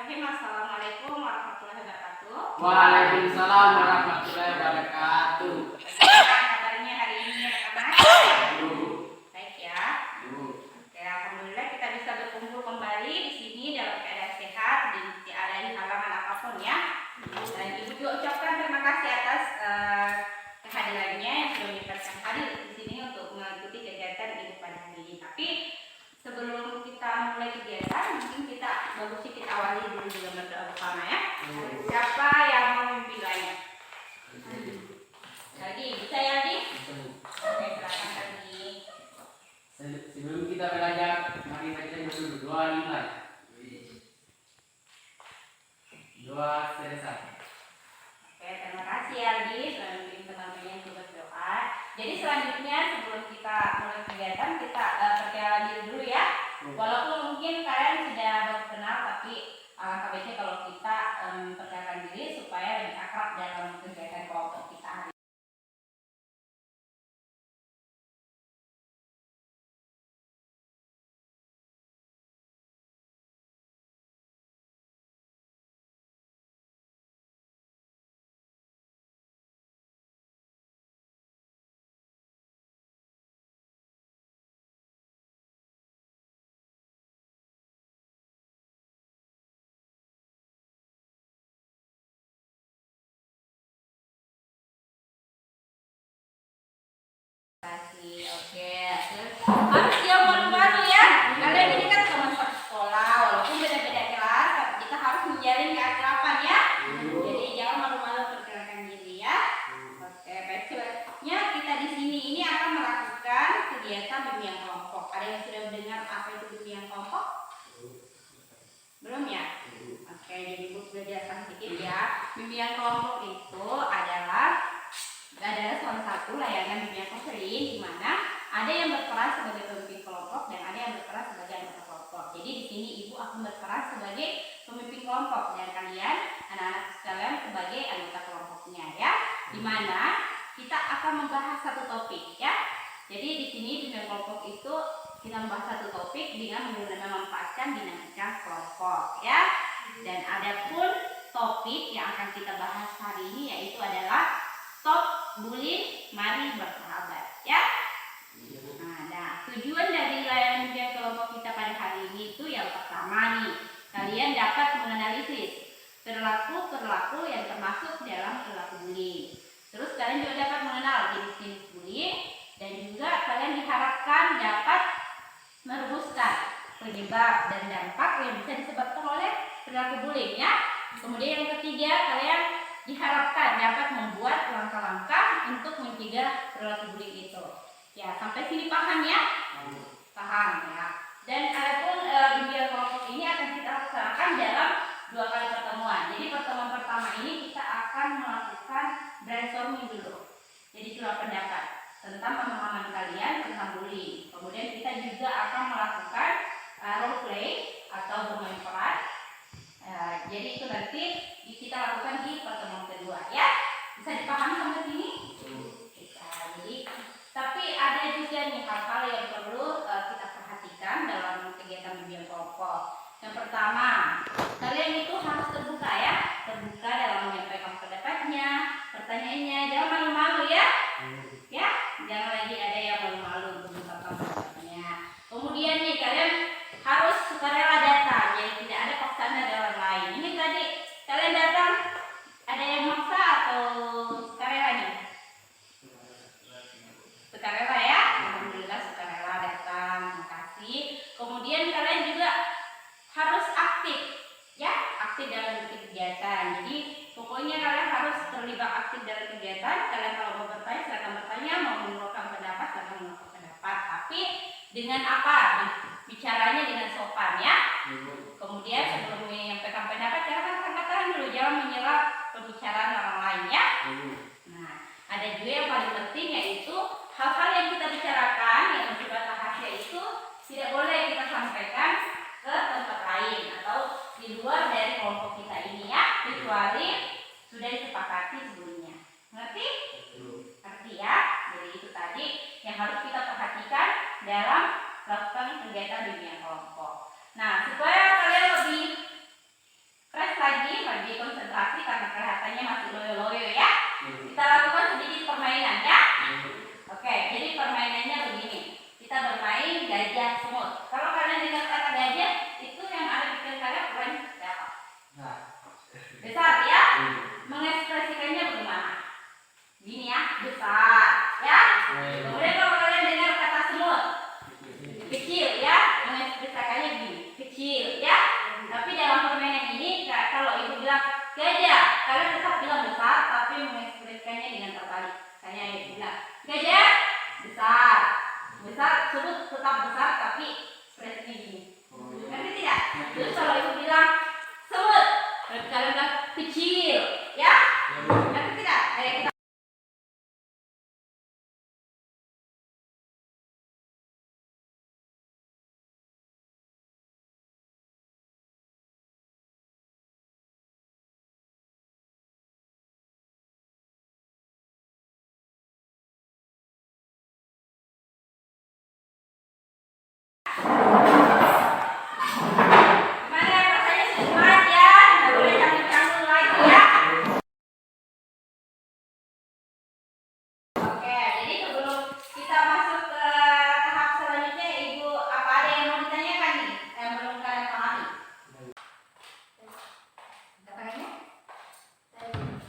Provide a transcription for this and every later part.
Bismillahirrahmanirrahim. Assalamualaikum warahmatullahi wabarakatuh. Waalaikumsalam warahmatullahi wabarakatuh. Bagaimana kabarnya hari ini anak-anak? Baik ya. Oke, alhamdulillah kita bisa berkumpul kembali di sini dalam keadaan sehat dan tidak ada halangan apapun ya. Dan Ibu juga ucapkan terima kasih atas kehadirannya yang sudah menyempatkan hadir di sini untuk mengikuti kegiatan Ibu pada hari ini. Tapi sebelum kita mulai kegiatan, mungkin kita bagus sedikit awali dulu dengan berdoa bersama ya. Siapa yang mau memilihnya? Lagi, bisa ya Di? Oke, silakan lagi. Sebelum kita belajar, mari baca dulu doa dimulai. Doa selesai. Oke, terima kasih Aldi sudah membimbing teman-teman yang berdoa. Jadi selanjutnya sebelum kita mulai kegiatan, kita perkenalan diri dulu ya. Walaupun mungkin kalian sudah baru kenal, tapi alangkah baiknya kalau kita perkenalkan diri supaya lebih akrab dalam kegiatan kelompok kita hari ini. Oke, harus yang baru-baru ya. Kalian ini kan teman satu sekolah, walaupun beda-beda kelas, tapi kita harus menjalin keakraban ya. Jadi jangan malu-malu perkenalkan diri ya. Oke, baik selanjutnya kita di sini ini akan melakukan kegiatan bimbingan kelompok. Ada yang sudah mendengar apa itu bimbingan kelompok? Belum ya? Oke, jadi Ibu sudah jelaskan sedikit ya. Bimbingan kelompok itu adalah salah satu layanan bimbingan konseling di mana ada yang berperan sebagai pemimpin kelompok dan ada yang berperan sebagai anggota kelompok. Jadi di sini Ibu akan berperan sebagai pemimpin kelompok dan kalian anak-anak sekalian sebagai anggota kelompoknya ya. Di mana kita akan membahas satu topik ya. Jadi di sini bimbingan kelompok itu kita membahas satu topik dengan memanfaatkan dinamika kelompok ya. Dan ada pun topik yang akan kita bahas hari ini yaitu adalah stop bullying, mari bersahabat ya. Nah, tujuan dari layanan bimbingan kelompok kita pada hari ini itu yang pertama nih, kalian dapat menganalisis perilaku yang termasuk dalam perilaku bullying. Terus kalian juga dapat mengenal jenis-jenis bullying dan juga kalian diharapkan dapat merumuskan penyebab dan dampak yang bisa disebabkan oleh perilaku bullying ya. Kemudian yang ketiga, kalian diharapkan dapat membuat langkah-langkah untuk mencegah perilaku bullying itu. Ya, sampai sini paham ya? Paham ya. Dan adapun bimbingan kelompok ini akan kita laksanakan dalam 2 kali pertemuan. Jadi pertemuan pertama ini kita akan melakukan brainstorming dulu. Jadi curah pendapat tentang pemahaman kalian tentang bullying. Kemudian kita juga akan melakukan role play atau bermain peran. Jadi itu nanti kita lakukan di pertemuan kedua ya. Bisa dipahami sampai sini? Bisa. Jadi tapi ada juga nih hal-hal yang perlu kita perhatikan dalam kegiatan bimbingan kelompok. Yang pertama, kalian itu harus terbuka ya, terbuka dalam menyampaikan pendapatnya, pertanyaannya, jangan malu-malu ya. Ya, jangan lagi ada yang malu-malu untuk mengungkapkan pendapatnya. Kemudian nih kalian harus sukarela datang, jadi tidak ada paksaan dari orang lain. Ini tadi kalian datang, ada yang maksa atau sukarela nih? Sukarela ya, alhamdulillah sukarela datang, terima kasih. Kemudian kalian juga harus aktif, ya, aktif dalam kegiatan. Jadi pokoknya kalian harus terlibat aktif dalam kegiatan. Kalian kalau mau bertanya, silakan bertanya, mau mengeluarkan pendapat, silakan mengeluarkan pendapat. Tapi dengan apa? Bicaranya dengan sopan ya. Kemudian sebelum menyampaikan pendapat, jangan katakan dulu, jangan menyela pembicaraan orang lain ya. Nah, ada juga yang paling penting yaitu hal-hal yang kita bicarakan yang bersifat rahasia itu tidak boleh kita sampaikan ke tempat lain atau di luar dari kelompok kita ini ya, kecuali sudah disepakati sebelumnya. Ngerti? Ngerti ya? Jadi itu tadi yang harus kita perhatikan dalam melakukan kegiatan bimbingan kelompok. Nah, supaya kalian lebih lebih konsentrasi karena kelihatannya masih loyo-loyo ya. Kita lakukan sedikit permainan ya. Oke, jadi permainannya begini. Kita bermain gajah semut. Kalau kalian dengar kata gajah, itu yang ada di pikiran kalian bukan apa? Besar ya. Mengekspresikannya bagaimana? Gini ya, besar ya. Kemudian kalau kalian dengar kata semut, kecil ya, mengekspresikannya gini, kecil ya. Tapi dalam permainan ini kalau ibu bilang gajah, kalian tetap bilang besar tapi mengekspresikannya dengan terbalik. Misalnya ibu bilang gajah besar, besar sebut tetap besar tapi ekspresinya gini. Ngerti tidak? Terus kalau ibu bilang semut, kalian bilang kecil ya. Ngerti tidak? Kayak kita gimana rasanya semangat ya? Nggak boleh canggung-canggung lagi ya. Oke, jadi sebelum kita masuk ke tahap selanjutnya, ibu apa ada yang mau ditanyakan nih? Yang belum kalian pahami? Katanya?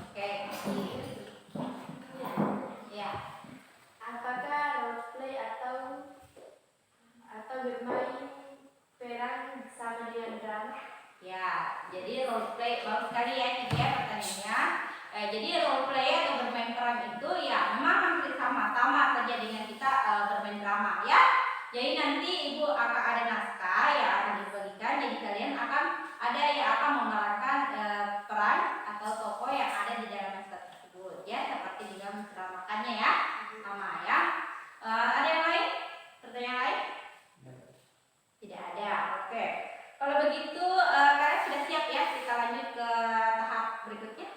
Oke, ya. Apakah roleplay atau bermain peran sama dengan drama? Ya, jadi role play baru sekali ya ini ya pertanyaannya. Jadi role play atau bermain peran itu ya memang hampir sama saja dengan kita bermain drama ya. Jadi nanti ibu akan ada naskah yang akan dibagikan. Jadi kalian akan ada yang akan memerankan peran atau tokoh yang ada di dalam naskah tersebut ya, seperti dalam dramakannya ya, sama ya. Ada yang lain? Pertanyaan lain? Tidak ada. Oke. Kalau begitu kalian sudah siap ya? Kita lanjut ke tahap berikutnya.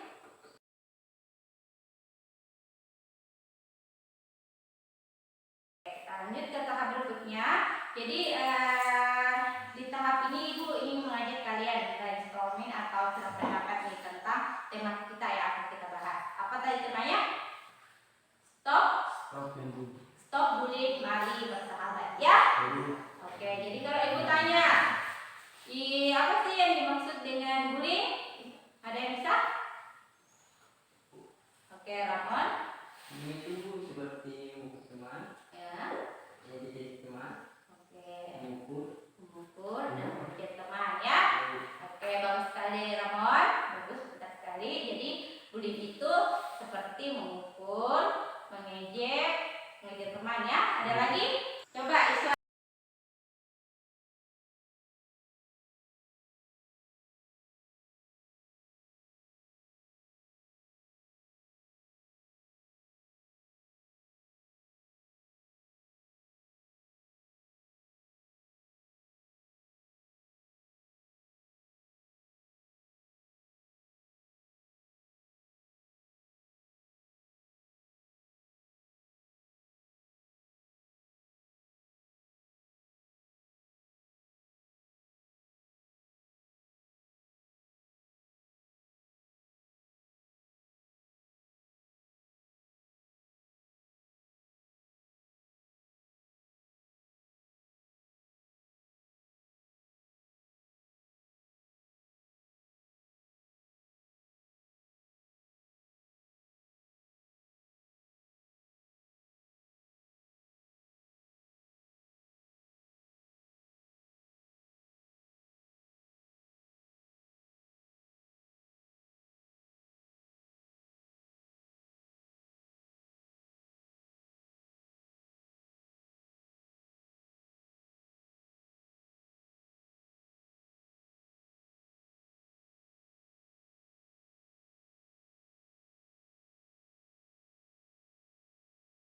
Oke, kita lanjut ke tahap berikutnya. Jadi di tahap ini ibu ingin mengajak kalian brainstorming atau berpendapat nih tentang tema kita yang akan kita bahas. Apa tadi temanya? Stop bullying, mari bersahabat ya. Oke, jadi kalau ibu tanya, apa sih yang dimaksud dengan bullying? Ada yang bisa? Oke, Ramon. Ini itu seperti mukul teman, Ya. jadi teman, Oke. mukul, Dan menjadi teman ya. Oke, bagus sekali Ramon. Bagus, betul sekali. Jadi bullying itu seperti memukul, mengejek teman ya. Ada lagi? Coba Iswa.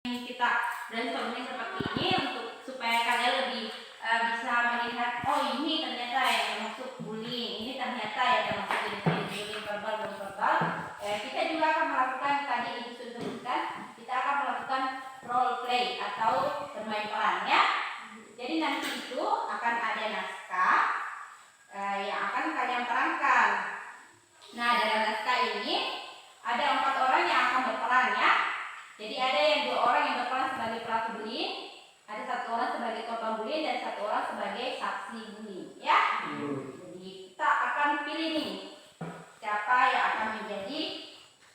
Kita brainstorming seperti ini untuk supaya kalian lebih bisa melihat, oh ini ternyata yang termasuk bullying, ini ternyata yang termasuk bullying verbal dan verbal. Kita juga akan melakukan tadi ibu sudah sebutkan, kita akan melakukan role play atau bermain peran ya. Jadi nanti itu akan ada naskah yang akan kalian perankan. Nah akan berperan ya. Jadi ada yang 2 orang yang berperan sebagai pelaku bullying, ada 1 orang sebagai korban bullying dan 1 orang sebagai saksi bullying ya. Jadi kita akan pilih nih siapa yang akan menjadi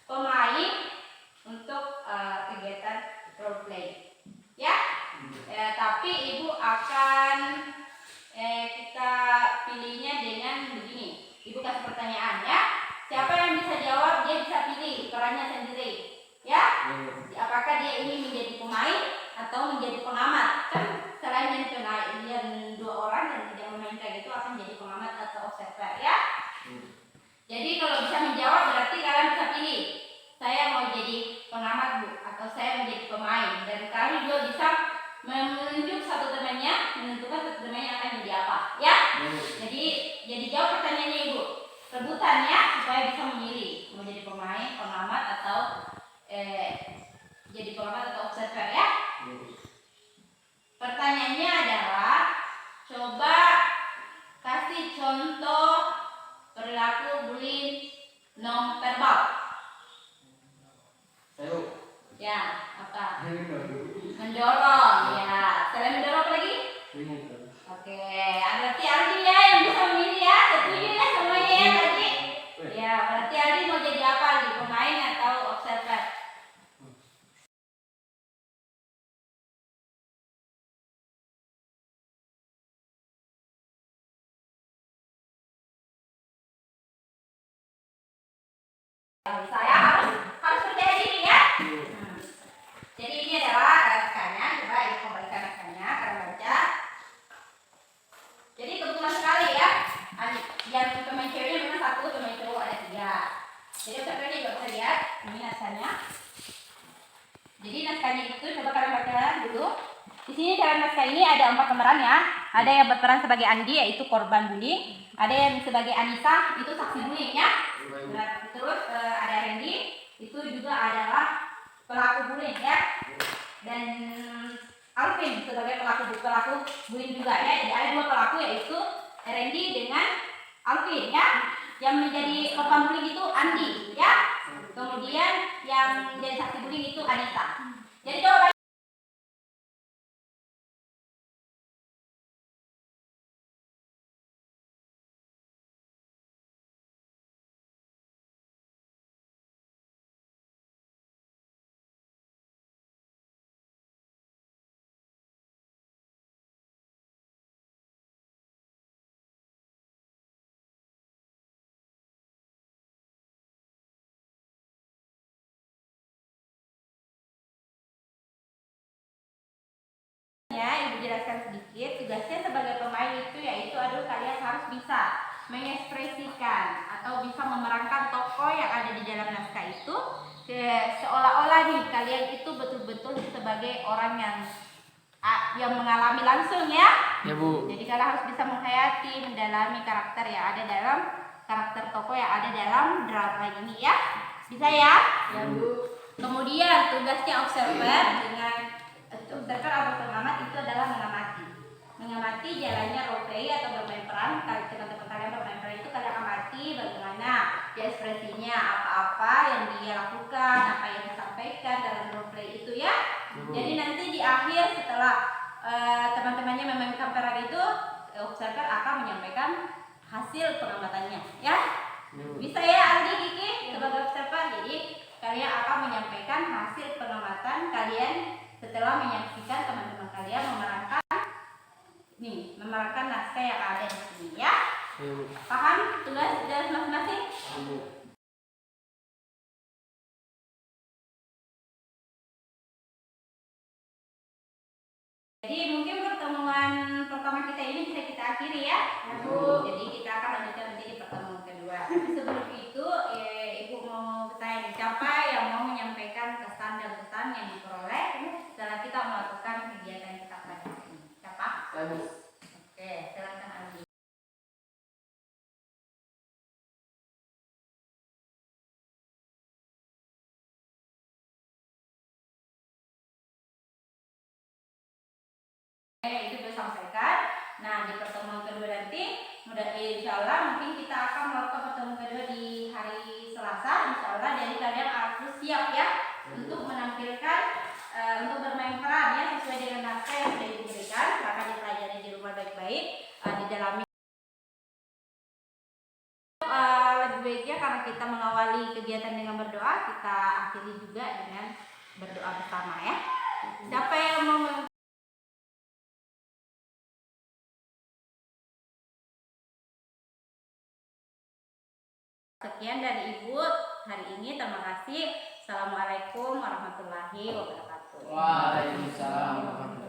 pemain untuk kegiatan role play ya. Tapi ibu akan kita pilihnya dengan begini. Ibu kasih pertanyaan ya. Siapa yang bisa jawab dia bisa pilih perannya sendiri ya. Apakah dia ingin menjadi pemain atau menjadi pengamat? Kan selain yang pemain yang 2 orang yang tidak memainkan itu akan jadi pengamat atau observer ya. Jadi kalau bisa menjawab berarti kalian bisa pilih. Saya mau jadi pengamat Bu atau saya menjadi pemain, dan kalian juga bisa menunjuk satu temannya, menentukan satu temannya akan jadi apa ya. Jadi jawab pertanyaannya Ibu, rebutan ya, supaya bisa memilih mau jadi pemain, pengamat atau jadi pengamat atau observer ya. Pertanyaannya adalah coba kasih contoh perilaku bullying non verbal. Ya, apa? Mendorong ya. Selain mendorong apa lagi? Oke, berarti Aldi ya yang bisa memilih ya. Setuju ya semuanya ya tadi? Ya, berarti Aldi mau jadi apa Aldi? Pemain atau observer? Saya harus percaya diri ya. Jadi ini adalah naskahnya. Coba ibu kembalikan naskahnya kalian baca. Jadi kebetulan sekali ya, yang pemain ceweknya memang 1, pemain cowok ada 3. Jadi observernya juga bisa lihat ini naskahnya. Jadi naskahnya itu coba kalian baca dulu. Di sini dalam naskah ini ada 4 pemeran ya. Ada yang berperan sebagai Andi yaitu korban bullying. Ada yang sebagai Anissa itu saksi bullying ya. Terus ada Randy itu juga adalah pelaku bullying ya. Dan Alvin sebagai pelaku bullying juga ya. Jadi ada 2 pelaku yaitu Randy dengan Alvin ya. Yang menjadi korban bullying itu Andi ya. Kemudian yang menjadi saksi bullying itu Anissa. Jadi coba ya, Ibu jelaskan sedikit. Tugasnya sebagai pemain itu yaitu kalian harus bisa mengekspresikan atau bisa memerankan tokoh yang ada di dalam naskah itu seolah-olah nih kalian itu betul-betul sebagai orang yang mengalami langsung ya. Ya Bu. Jadi kalian harus bisa menghayati, mendalami karakter yang ada dalam karakter tokoh yang ada dalam drama ini ya. Bisa ya? Ya Bu. Kemudian tugasnya observer observer atau pengamat itu adalah mengamati jalannya role play atau bermain peran. Kalau teman-teman kalian bermain peran itu kalian amati bagaimana dia ekspresinya, apa-apa yang dia lakukan, apa yang disampaikan dalam role play itu ya. Jadi nanti di akhir setelah teman-temannya memainkan peran itu, observer akan menyampaikan hasil pengamatannya ya. Bisa ya Aldi, Kiki sebagai observer. Jadi kalian akan menyampaikan hasil pengamatan kalian setelah menyaksikan teman-teman kalian memerankan naskah yang ada di sini ya. Paham tugas masing-masing? Jadi mungkin pertemuan pertama kita ini bisa kita akhiri ya. Jadi kita akan lanjutkan nanti di pertemuan kedua. Sebelum itu Ibu mau bertanya siapa yang mau menyampaikan kesan dan pesan yang diperoleh setelah kita melakukan kegiatan kita pada hari ini. Siapa? Oke, silakan Andi. Itu sudah sampaikan. Nah, di pertemuan kedua nanti insya Allah mungkin kita akan melakukan pertemuan kedua di hari Selasa. Insya Allah, jadi kalian harus siap ya kita mengawali kegiatan dengan berdoa, kita akhiri juga dengan berdoa bersama ya. Siapa yang mau Sekian dari Ibu hari ini. Terima kasih. Assalamualaikum warahmatullahi wabarakatuh. Waalaikumsalam warahmatullahi wabarakatuh.